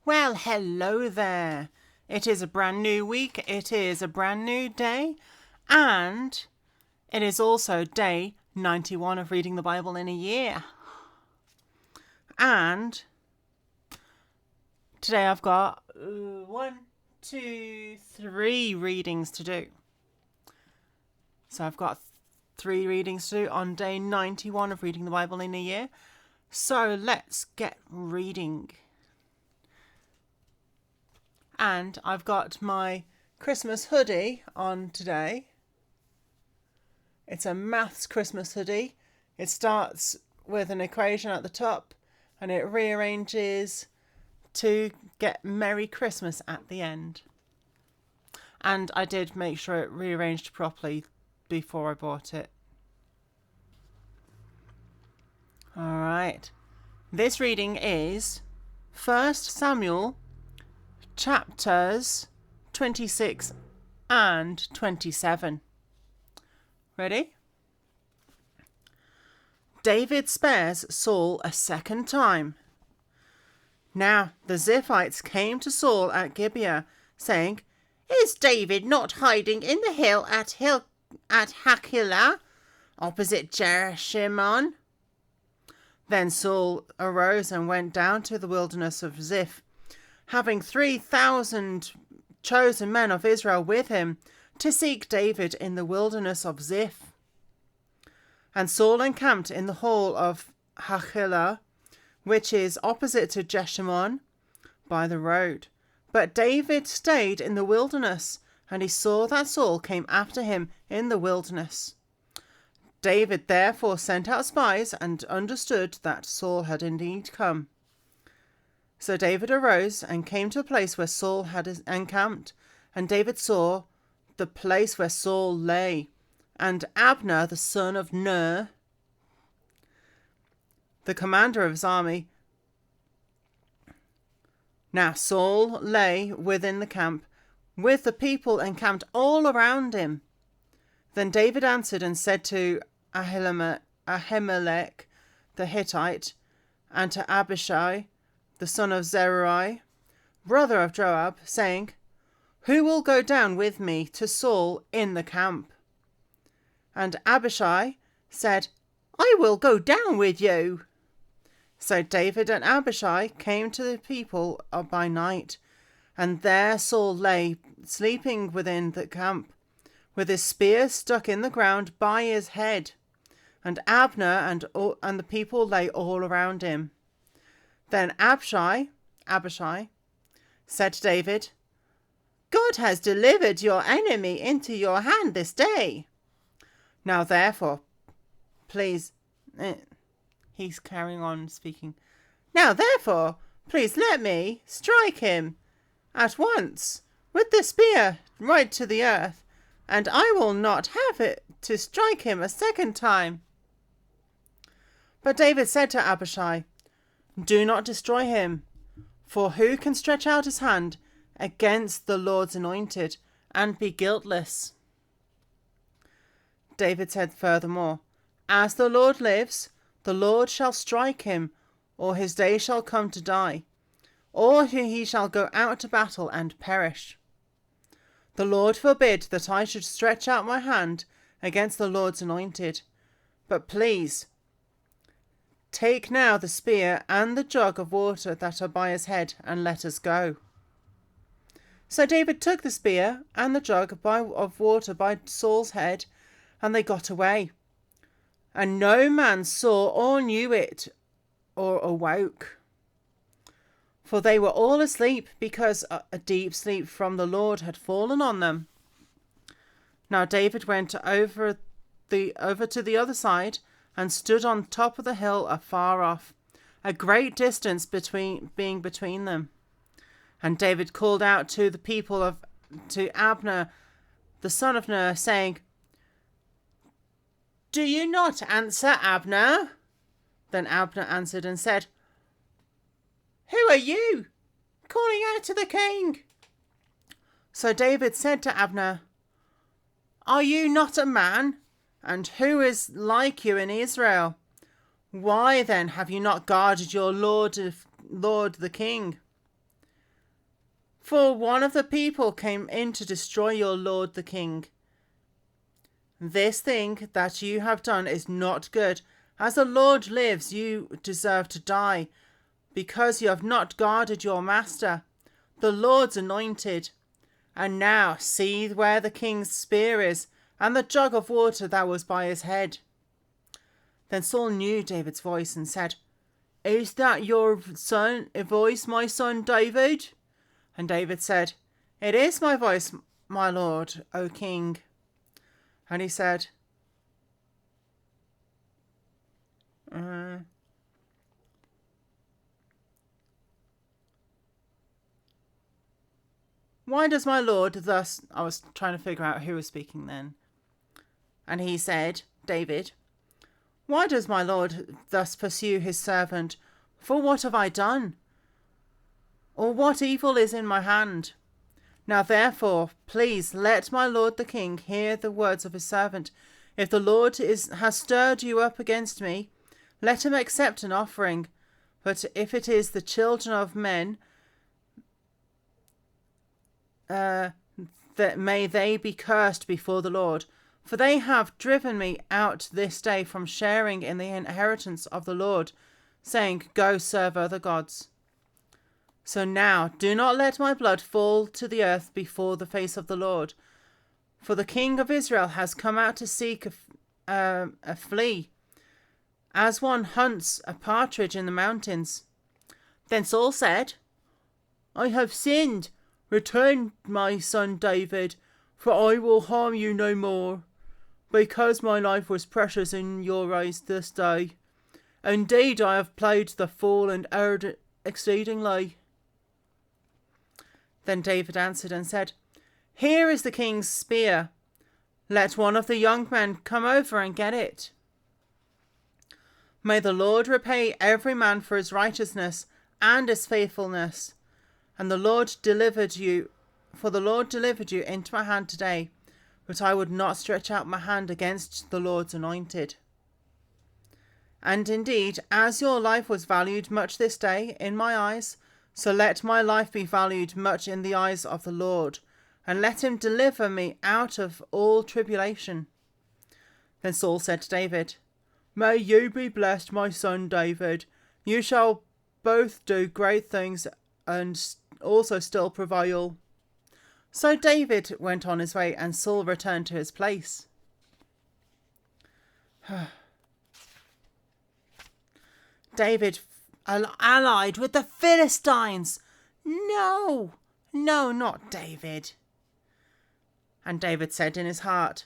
Well, hello there. It is a brand new week, it is a brand new day, and it is also day 91 of reading the Bible in a year. And today I've got 3 readings to do. So I've got 3 readings to do on day 91 of reading the Bible in a year. So let's get reading. And I've got my Christmas hoodie on today. It's a maths Christmas hoodie. It starts with an equation at the top and it rearranges to get Merry Christmas at the end. And I did make sure it rearranged properly before I bought it. Alright. This reading is 1 Samuel chapters 26 and 27. Ready? David spares Saul a second time. Now the Ziphites came to Saul at Gibeah, saying, "Is David not hiding in the hill at Hachilah, opposite Jeshimon?" Then Saul arose and went down to the wilderness of Ziph, having 3,000 chosen men of Israel with him, to seek David in the wilderness of Ziph. And Saul encamped in the hall of Hachilah, which is opposite to Jeshimon, by the road. But David stayed in the wilderness, and he saw that Saul came after him in the wilderness. David therefore sent out spies and understood that Saul had indeed come. So David arose and came to a place where Saul had encamped, and David saw the place where Saul lay, and Abner the son of Ner, the commander of his army. Now Saul lay within the camp, with the people encamped all around him. Then David answered and said to Ahimelech the Hittite, and to Abishai the son of Zeruiah, brother of Joab, saying, "Who will go down with me to Saul in the camp?" And Abishai said, "I will go down with you." So David and Abishai came to the people by night, and there Saul lay sleeping within the camp, with his spear stuck in the ground by his head, and Abner and the people lay all around him. Then Abishai said to David, "God has delivered your enemy into your hand this day. Now therefore, please," he's carrying on speaking, "Now therefore, please let me strike him at once with the spear right to the earth, and I will not have it to strike him a second time." But David said to Abishai, "Do not destroy him, for who can stretch out his hand against the Lord's anointed and be guiltless?" David said furthermore, "As the Lord lives, the Lord shall strike him, or his day shall come to die, or he shall go out to battle and perish. The Lord forbid that I should stretch out my hand against the Lord's anointed. But please, take now the spear and the jug of water that are by his head, and let us go." So David took the spear and the jug of water by Saul's head, and they got away. And no man saw or knew it or awoke, for they were all asleep, because a deep sleep from the Lord had fallen on them. Now David went over to the other side, and stood on top of the hill afar off, a great distance between them. And David called out to the people to Abner the son of Ner, saying, "Do you not answer, Abner?" Then Abner answered and said, "Who are you, calling out to the king?" So David said to Abner, "Are you not a man? And who is like you in Israel? Why then have you not guarded your Lord the king?" for one of the people came in to destroy your lord the king. This thing that you have done is not good. As the Lord lives, you deserve to die, because you have not guarded your master, the Lord's anointed. And now see where the king's spear is, and the jug of water that was by his head. Then Saul knew David's voice and said, Is that your voice, my son David? And David said, It is my voice, my lord, O king. And he said, Why does my lord thus... I was trying to figure out who was speaking then. And he said, David, Why does my lord thus pursue his servant? For what have I done? Or what evil is in my hand? Now therefore, please let my lord the king hear the words of his servant. If the Lord has stirred you up against me, let him accept an offering. But if it is the children of men, that may they be cursed before the Lord. For they have driven me out this day from sharing in the inheritance of the Lord, saying, Go serve other gods. So now do not let my blood fall to the earth before the face of the Lord. For the king of Israel has come out to seek a flea, as one hunts a partridge in the mountains. Then Saul said, I have sinned. Return, my son David, for I will harm you no more, because my life was precious in your eyes this day. Indeed, I have played the fool and erred exceedingly. Then David answered and said, Here is the king's spear. Let one of the young men come over and get it. May the Lord repay every man for his righteousness and his faithfulness. And the Lord delivered you into my hand today, but I would not stretch out my hand against the Lord's anointed. And indeed, as your life was valued much this day in my eyes, so let my life be valued much in the eyes of the Lord, and let him deliver me out of all tribulation. Then Saul said to David, May you be blessed, my son David. You shall both do great things and also still prevail. So David went on his way, and Saul returned to his place. David allied with the Philistines. No, not David. And David said in his heart,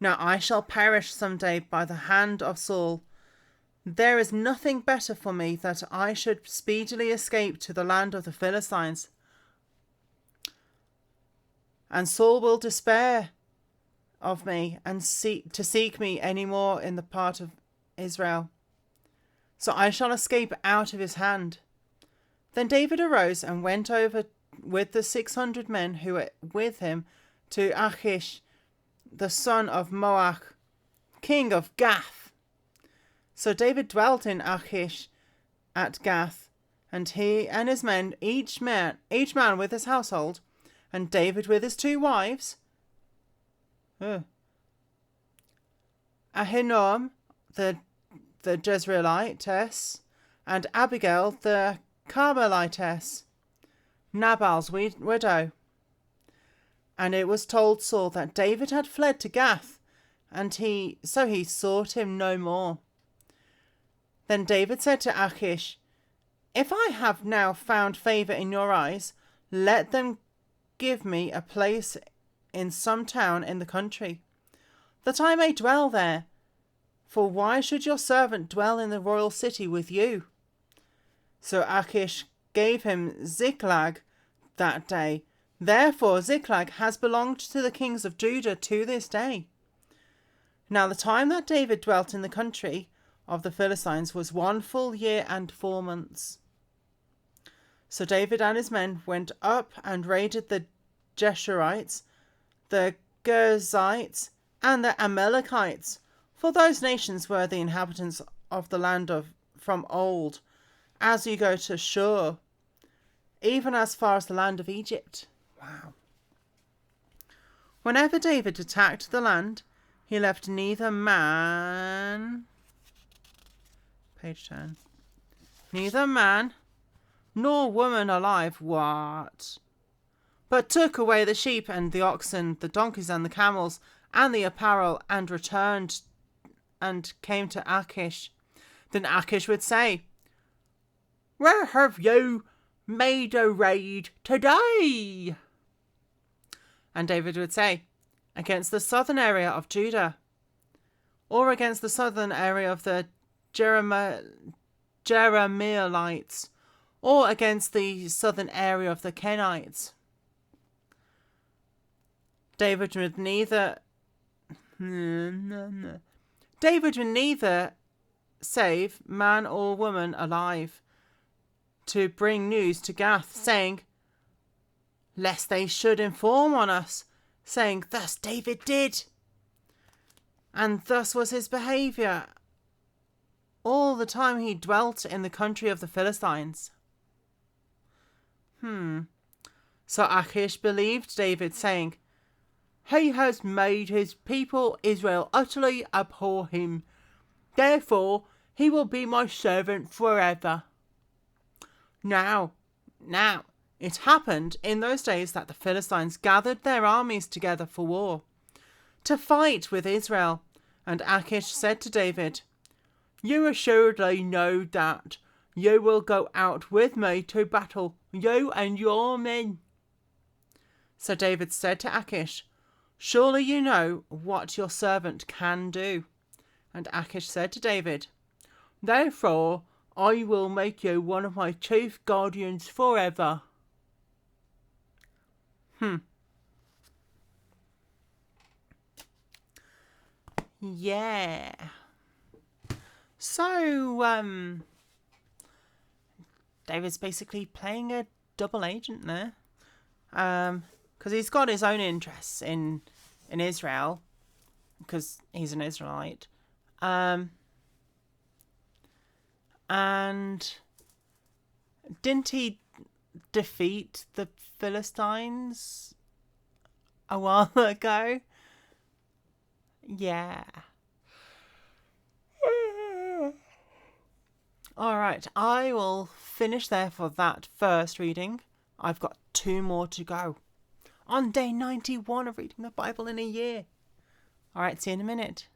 Now I shall perish some day by the hand of Saul. There is nothing better for me that I should speedily escape to the land of the Philistines. And Saul will despair of me and seek me any more in the part of Israel. So I shall escape out of his hand. Then David arose and went over with the 600 men who were with him to Achish, the son of Moach, king of Gath. So David dwelt in Achish at Gath, and he and his men, each man with his household, and David with his 2 wives, Ahinoam the Jezreelitess, and Abigail the Carmelitess, Nabal's widow. And it was told Saul that David had fled to Gath, and he sought him no more. Then David said to Achish, If I have now found favour in your eyes, let them give me a place in some town in the country, that I may dwell there. For why should your servant dwell in the royal city with you? So Achish gave him Ziklag that day. Therefore Ziklag has belonged to the kings of Judah to this day. Now the time that David dwelt in the country of the Philistines was 1 full year and 4 months. So David and his men went up and raided the Geshurites, the Girzites, and the Amalekites, for those nations were the inhabitants of the land from old, as you go to Shur. even as far as the land of Egypt. Wow. Whenever David attacked the land, he left neither man... Page 10. Neither man nor woman alive. What? But took away the sheep and the oxen, the donkeys and the camels, and the apparel, and returned and came to Achish. Then Achish would say, "Where have you made a raid today?" And David would say, "Against the southern area of Judah, or against the southern area of the Jerahmeelites, or against the southern area of the Kenites." David would neither save man or woman alive to bring news to Gath, saying, lest they should inform on us, saying, "Thus David did." And thus was his behaviour all the time he dwelt in the country of the Philistines. So Achish believed David, saying, "He has made his people Israel utterly abhor him. Therefore he will be my servant forever." Now, it happened in those days that the Philistines gathered their armies together for war, to fight with Israel. And Achish said to David, "You assuredly know that you will go out with me to battle, you and your men." So David said to Achish, "Surely you know what your servant can do." And Achish said to David, "Therefore I will make you one of my chief guardians forever." Yeah. So, David's basically playing a double agent there. Because he's got his own interests in Israel, because he's an Israelite. And didn't he defeat the Philistines a while ago? Yeah. Alright, I will finish there for that first reading. I've got 2 more to go. On day 91 of reading the Bible in a year. Alright, see you in a minute.